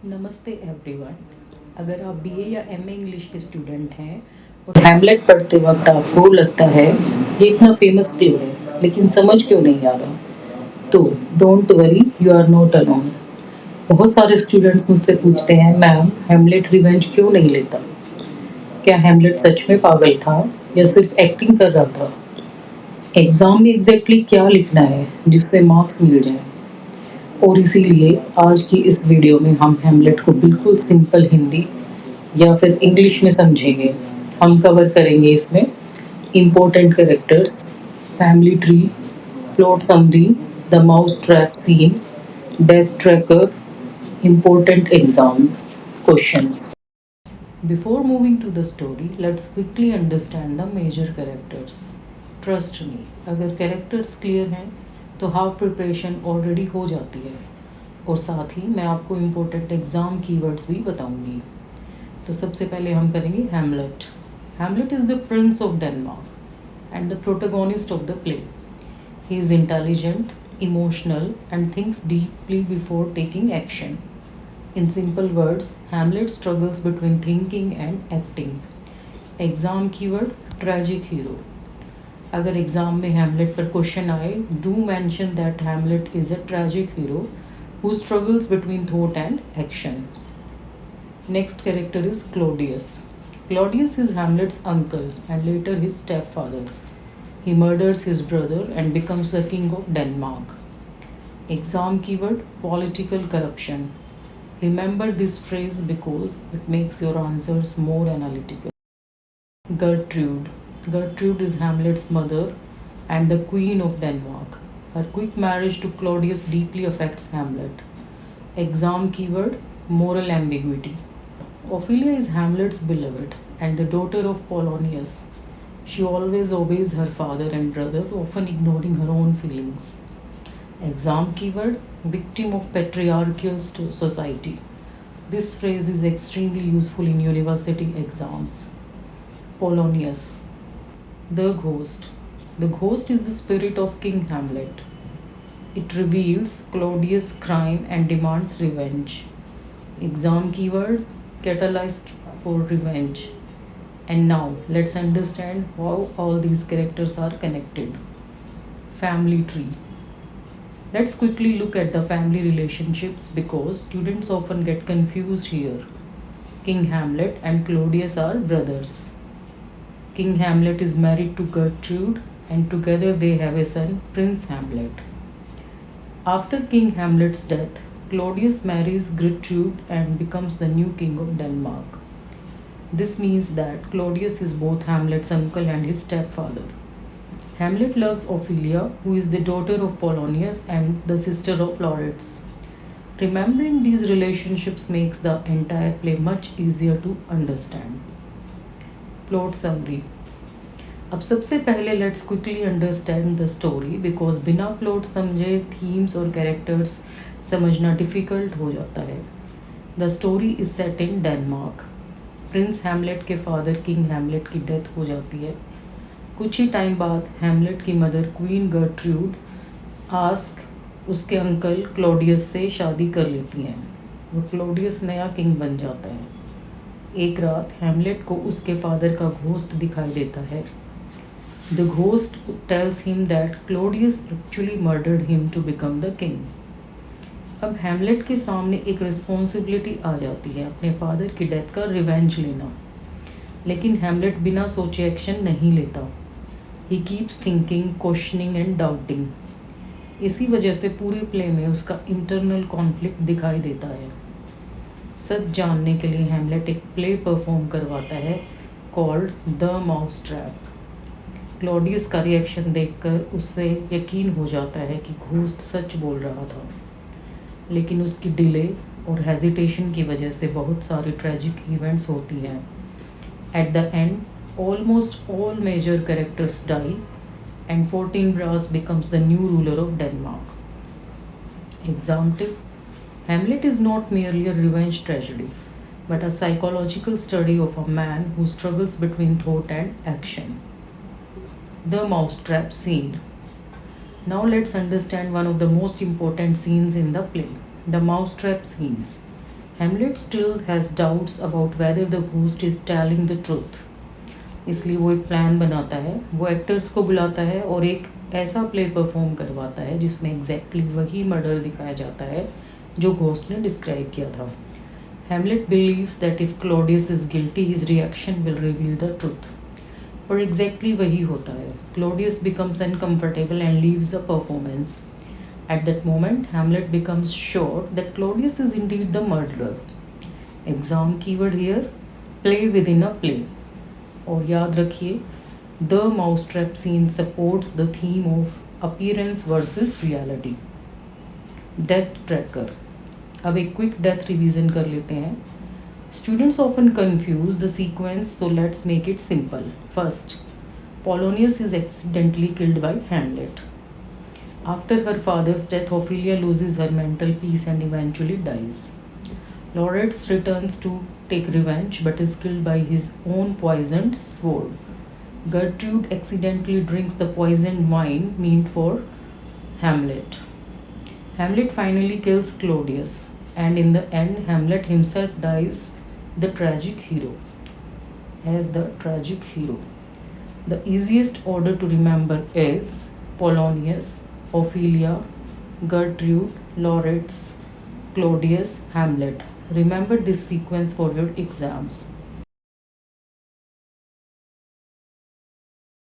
नमस्ते एवरीवन। अगर आप बीए या एमए इंग्लिश के स्टूडेंट हैं और हैमलेट पढ़ते वक्त आपको लगता है ये इतना फेमस प्ले है लेकिन समझ क्यों नहीं आ रहा, तो don't worry, you are not alone. बहुत सारे स्टूडेंट्स मुझसे पूछते हैं, मैम हैमलेट रिवेंज क्यों नहीं लेता? क्या हैमलेट सच में पागल था या सिर्फ एक्टिंग कर रहा था? एग्जाम में एग्जैक्टली क्या लिखना है जिससे मार्क्स मिल जाए? और इसीलिए आज की इस वीडियो में हम हैमलेट को बिल्कुल सिंपल हिंदी या फिर इंग्लिश में समझेंगे। हम कवर करेंगे इसमें important characters, family tree, plot summary, the mouse trap scene, death tracker, important exam questions. Before moving to the story, let's quickly understand the major characters. Trust me, अगर characters clear हैं तो half preparation already हो जाती है, और साथ ही मैं आपको इम्पोर्टेंट एग्ज़ाम कीवर्ड्स भी बताऊंगी। तो सबसे पहले हम करेंगे Hamlet. Hamlet is the Prince of Denmark and the protagonist of the play. He is intelligent, emotional and thinks deeply before taking action. In simple words, Hamlet struggles between thinking and acting. Exam keyword tragic hero. अगर exam में Hamlet पर question आए, do mention that Hamlet is a tragic hero who struggles between thought and action. Next character is Claudius. Claudius is Hamlet's uncle and later his stepfather. He murders his brother and becomes the king of Denmark. Exam keyword political corruption. Remember this phrase because it makes your answers more analytical. Gertrude. Gertrude is Hamlet's mother and the queen of Denmark. Her quick marriage to Claudius deeply affects Hamlet. Exam keyword moral ambiguity. Ophelia is Hamlet's beloved and the daughter of Polonius. She always obeys her father and brother, often ignoring her own feelings. Exam keyword victim of patriarchal society. This phrase is extremely useful in university exams. Polonius. The ghost. The ghost is the spirit of King Hamlet. It reveals Claudius' crime and demands revenge. Exam keyword catalyzed for revenge. And now let's understand how all these characters are connected. Family tree. Let's quickly look at the family relationships because students often get confused here. King Hamlet and Claudius are brothers. King Hamlet is married to Gertrude and together they have a son, Prince Hamlet. After King Hamlet's death, Claudius marries Gertrude and becomes the new king of Denmark. This means that Claudius is both Hamlet's uncle and his stepfather. Hamlet loves Ophelia, who is the daughter of Polonius and the sister of Laureus. Remembering these relationships makes the entire play much easier to understand. Plot summary. अब सबसे पहले let's quickly understand the story because बिना plot समझे themes और characters समझना difficult हो जाता है. The story is set in Denmark. Prince Hamlet के फादर किंग हैमलेट की डेथ हो जाती है. कुछ ही टाइम बाद हैमलेट की मदर क्वीन गर्ट्रूड आस्क उसके अंकल क्लॉडियस से शादी कर लेती हैं और क्लॉडियस नया किंग बन जाता है. एक रात हैमलेट को उसके फादर का घोस्ट दिखाई देता है. The ghost tells him that Claudius actually murdered him to become the king. अब हैमलेट के सामने एक रिस्पॉन्सिबिलिटी आ जाती है अपने फादर की डेथ का रिवेंज लेना, लेकिन हैमलेट बिना सोचे एक्शन नहीं लेता. He keeps thinking, questioning and doubting. इसी वजह से पूरे प्ले में उसका इंटरनल कॉन्फ्लिक्ट दिखाई देता है. सच जानने के लिए हैमलेट एक प्ले परफॉर्म करवाता है called the mouse trap. Claudius का रिएक्शन देखकर उससे यकीन हो जाता है कि घोस्ट सच बोल रहा था, लेकिन उसकी डिले और हेजिटेशन की वजह से बहुत सारी ट्रेजिक इवेंट्स होती हैं. At the end almost all major characters die and 14 Brass becomes the new ruler of Denmark. Exam tip. Hamlet is not merely a revenge tragedy, but a psychological study of a man who struggles between thought and action. The mousetrap scene. Now let's understand one of the most important scenes in the play, the mousetrap scenes. Hamlet still has doubts about whether the ghost is telling the truth. इसलिए वो एक plan बनाता है, वो actors को बुलाता है और एक ऐसा प्ले परफॉर्म करवाता है जिसमें एग्जैक्टली वही मर्डर दिखाया जाता है जो घोस्ट ने डिस्क्राइब किया था. Hamlet believes that if Claudius is guilty, his reaction will reveal the truth. और एग्जैक्टली वही होता है. Claudius becomes uncomfortable and leaves the performance. At that moment, Hamlet becomes sure that Claudius is indeed the murderer. Exam keyword here, play within a play. और याद रखिए, the mousetrap scene supports the theme of appearance versus reality. Death tracker. अब एक quick death revision कर लेते हैं. Students often confuse the sequence, so let's make it simple. First, Polonius is accidentally killed by Hamlet. After her father's death, Ophelia loses her mental peace and eventually dies. Laureates returns to take revenge but is killed by his own poisoned sword. Gertrude accidentally drinks the poisoned wine meant for Hamlet. Hamlet finally kills Claudius, and in the end, Hamlet himself dies the tragic hero. As the tragic hero. The easiest order to remember is Polonius, Ophelia, Gertrude, Laureates, Claudius, Hamlet. Remember this sequence for your exams.